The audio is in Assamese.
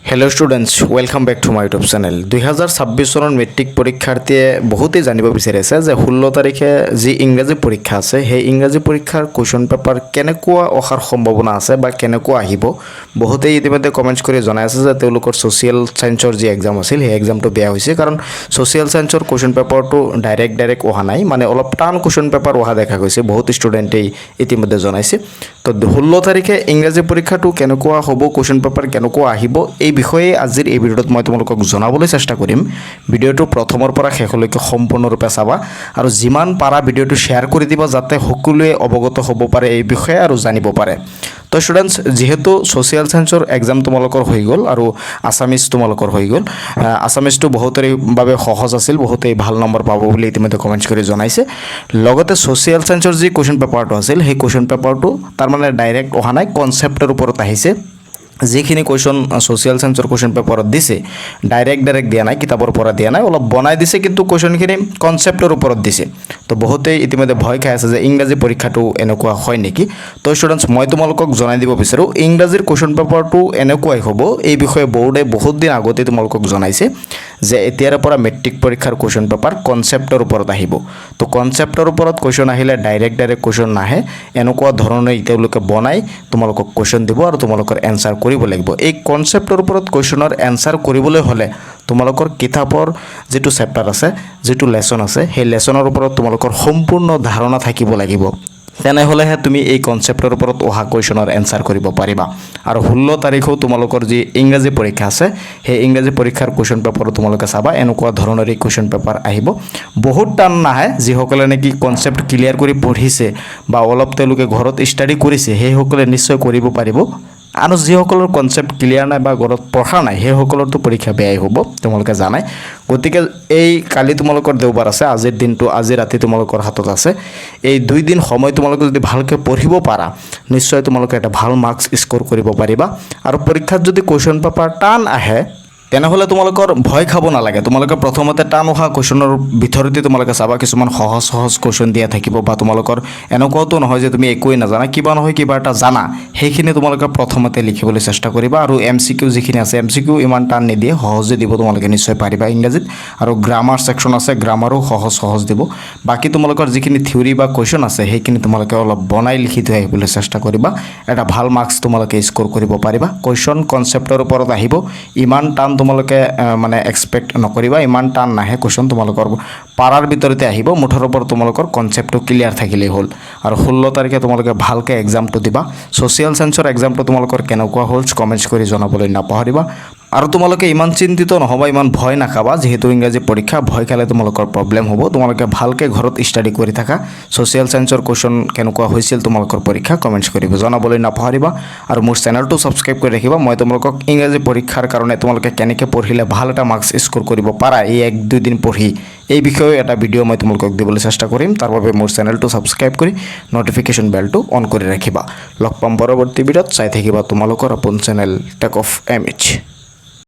hello' students welcome back to my YouTube channel 2026 চনৰ মেট্ৰিক পৰীক্ষাৰ্থীয়ে বহুতেই জানিব বিচাৰিছে যে 16 তাৰিখে যি ইংৰাজী পৰীক্ষা আছে সেই ইংৰাজী পৰীক্ষাৰ কুৱেশ্যন পেপাৰ কেনেকুৱা অহাৰ সম্ভাৱনা আছে বা কেনেকুৱা আহিব বহুতেই ইতিমধ্যে কমেণ্টছ কৰি জনাই আছে যে তেওঁলোকৰ ছ'চিয়েল ছায়েন্সৰ যি এক্সাম আছিল সেই এক্সামটো বেয়া হৈছে কাৰণ ছ'চিয়েল ছায়েন্সৰ কুৱেশ্যন পেপাৰটো ডাইৰেক্ট অহা নাই মানে অলপ টান কুৱেশ্যন পেপাৰ অহা দেখা গৈছে বহুত ষ্টুডেণ্টেই ইতিমধ্যে জনাইছে তো 16 তাৰিখে ইংৰাজী পৰীক্ষাটো কেনেকুৱা হ'ব কুৱেশ্যন পেপাৰ কেনেকুৱা আহিব এই বিষয়ে আজিৰ এই ভিডিঅ'ত মই তোমালোকক জনাবলৈ চেষ্টা কৰিম ভিডিঅ'টো প্ৰথমৰ পৰা শেষলৈকে সম্পূৰ্ণৰূপে চাবা আৰু যিমান পাৰা ভিডিঅ'টো শ্বেয়াৰ কৰি দিবা যাতে সকলোৱে অৱগত হ'ব পাৰে এই বিষয়ে আৰু জানিব পাৰে তো ষ্টুডেণ্টছ যেহেতু ছ'চিয়েল ছায়েন্সৰ এক্সাম তোমালোকৰ হৈ গ'ল আৰু আছামিজ তোমালোকৰ হৈ গ'ল আছামিজটো বহুতৰে বাবে সহজ আছিল বহুতেই ভাল নম্বৰ পাব বুলি ইতিমধ্যে কমেণ্টছ কৰি জনাইছে লগতে ছ'চিয়েল ছায়েন্সৰ যি কুৱেশ্যন পেপাৰটো আছিল সেই কুৱেশ্যন পেপাৰটো তাৰমানে ডাইৰেক্ট অহা নাই কনচেপ্টৰ ওপৰত আহিছে যিখিনি কুৱেশ্যন ছ'চিয়েল ছায়েন্সৰ কুৱেশ্যন পেপাৰত দিছে ডাইৰেক্ট দিয়া নাই কিতাপৰ পৰা দিয়া নাই অলপ বনাই দিছে কিন্তু কুৱেশ্যনখিনি কনচেপ্টৰ ওপৰত দিছে তো বহুতেই ইতিমধ্যে ভয় খাই আছে যে ইংৰাজী পৰীক্ষাটো এনেকুৱা হয় নেকি তো ষ্টুডেণ্টছ মই তোমালোকক জনাই দিব বিচাৰোঁ ইংৰাজীৰ কুৱেশ্যন পেপাৰটো এনেকুৱাই হ'ব এই বিষয়ে বৰ্ডে বহুত দিন আগতে তোমালোকক জনাইছে যে এতিয়াৰ পৰা মেট্ৰিক পৰীক্ষাৰ কুৱেশ্যন পেপাৰ কনচেপ্টৰ ওপৰত আহিব তো কনচেপ্টৰ ওপৰত কুৱেশ্যন আহিলে ডাইৰেক্ট কুৱেশ্যন নাহে এনেকুৱা ধৰণে তেওঁলোকে বনাই তোমালোকক কুৱেশ্যন দিব আৰু তোমালোকৰ এনচাৰ কৰিব লাগিব এই কনচেপ্টৰ ওপৰত কুৱেশ্যনৰ এনচাৰ কৰিবলৈ হ'লে তোমালোকৰ কিতাপৰ যেটো চেপ্টাৰ আছে যেটো লেসন আছে সেই লেসনৰ ওপৰত তোমালোকৰ সম্পূৰ্ণ ধাৰণা থাকিব লাগিব তেনেহ'লেহে তুমি এই কনচেপ্টৰ ওপৰত অহা কুৱেশ্যনৰ এনচাৰ কৰিব পাৰিবা আৰু 16 তাৰিখেও তোমালোকৰ যি ইংৰাজী পৰীক্ষা আছে সেই ইংৰাজী পৰীক্ষাৰ কুৱেশ্যন পেপাৰ তোমালোকে চাবা এনেকুৱা ধৰণৰ এই কুৱেশ্যন পেপাৰ আহিব বহুত টান নাহে যিসকলে নেকি কনচেপ্ট ক্লিয়াৰ কৰি পঢ়িছে বা অলপ তেওঁলোকে ঘৰত ষ্টাডি কৰিছে সেইসকলে নিশ্চয় কৰিব পাৰিব আৰু যিসকলৰ কনচেপ্ট ক্লিয়াৰ নাই বা ঘৰত পঢ়া নাই সেইসকলৰতো পৰীক্ষা বেয়াই হ'ব তোমালোকে জানাই গতিকে এই কালি তোমালোকৰ দেওবাৰ আছে আজিৰ দিনটো আজি ৰাতি তোমালোকৰ হাতত আছে এই 2 দিন সময় তোমালোকে যদি ভালকৈ পঢ়িব পাৰা নিশ্চয় তোমালোকে এটা ভাল মাৰ্কছ স্ক'ৰ কৰিব পাৰিবা আৰু পৰীক্ষাত যদি কুৱেশ্যন পেপাৰ টান আহে তেনেহ'লে তোমালোকৰ ভয় খাব নালাগে তোমালোকে প্ৰথমতে টান অহা কুৱেশ্যনৰ ভিতৰতে তোমালোকে চাবা কিছুমান সহজ কুৱেশ্যন দিয়া থাকিব বা তোমালোকৰ এনেকুৱাতো নহয় যে তুমি একোৱে নাজানা কিবা নহয় কিবা এটা জানা সেইখিনি তোমালোকে প্ৰথমতে লিখিবলৈ চেষ্টা কৰিবা আৰু এমচিকিউ যিখিনি আছে এমচিকিউ ইমান টান নিদিয়ে সহজে দিব তোমালোকে নিশ্চয় পাৰিবা ইংৰাজীত আৰু গ্ৰামাৰ ছেকশ্যন আছে গ্ৰামাৰো সহজ দিব বাকি তোমালোকৰ যিখিনি থিওৰি বা কুৱেশ্যন আছে সেইখিনি তোমালোকে অলপ বনাই লিখি থৈ আহিবলৈ চেষ্টা কৰিবা এটা ভাল মাৰ্কছ তোমালোকে স্ক'ৰ কৰিব পাৰিবা কুৱেশ্যন কনচেপ্টৰ ওপৰত আহিব ইমান টান তোমালোকে মানে এক্সপেক্ট নকৰিবা ইমান টান নাহে কুৱেশ্যন তোমালোকৰ পাৰাৰ ভিতৰতে আহিব মুঠৰ ওপৰত তোমালোকৰ কনচেপ্টটো ক্লিয়াৰ থাকিলেই হ'ল আৰু 16 তাৰিখে তোমালোকে ভালকৈ এক্সামটো দিবা ছ'চিয়েল ছায়েন্সৰ এক্সামটো তোমালোকৰ কেনেকুৱা হ'ল কমেণ্টছ কৰি জনাবলৈ নাপাহৰিবা আৰু তোমালোকে ইমান চিন্তিত নহবা ইমান ভয় নাখাবা যেহেতু ইংৰাজী পৰীক্ষা ভয় খালে তোমালোকৰ প্ৰব্লেম হ'ব তোমালোকে ভালকৈ ঘৰত ষ্টাডি কৰি থাকা ছ'চিয়েল ছায়েন্সৰ কুৱেশ্যন কেনেকুৱা হৈছিল তোমালোকৰ পৰীক্ষা কমেণ্টছ কৰিব জনাবলৈ নাপাহৰিবা আৰু মোৰ চেনেলটো ছাবস্ক্ৰাইব কৰি ৰাখিবা মই তোমালোকক ইংৰাজী পৰীক্ষাৰ কাৰণে তোমালোকে কেনেকৈ পঢ়িলে ভাল এটা মাৰ্কছ স্ক'ৰ কৰিব পাৰা এই 1-2 দিন পঢ়ি এই বিষয়ে এটা ভিডিঅ' মই তোমালোকক দিবলৈ চেষ্টা কৰিম তাৰ বাবে মোৰ চেনেলটো ছাবস্ক্ৰাইব কৰি নটিফিকেশ্যন বেলটো অন কৰি ৰাখিবা লগ পাম পৰৱৰ্তী ভিডিঅ'ত চাই থাকিবা তোমালোকৰ আপোন চেনেল টেক অফ MH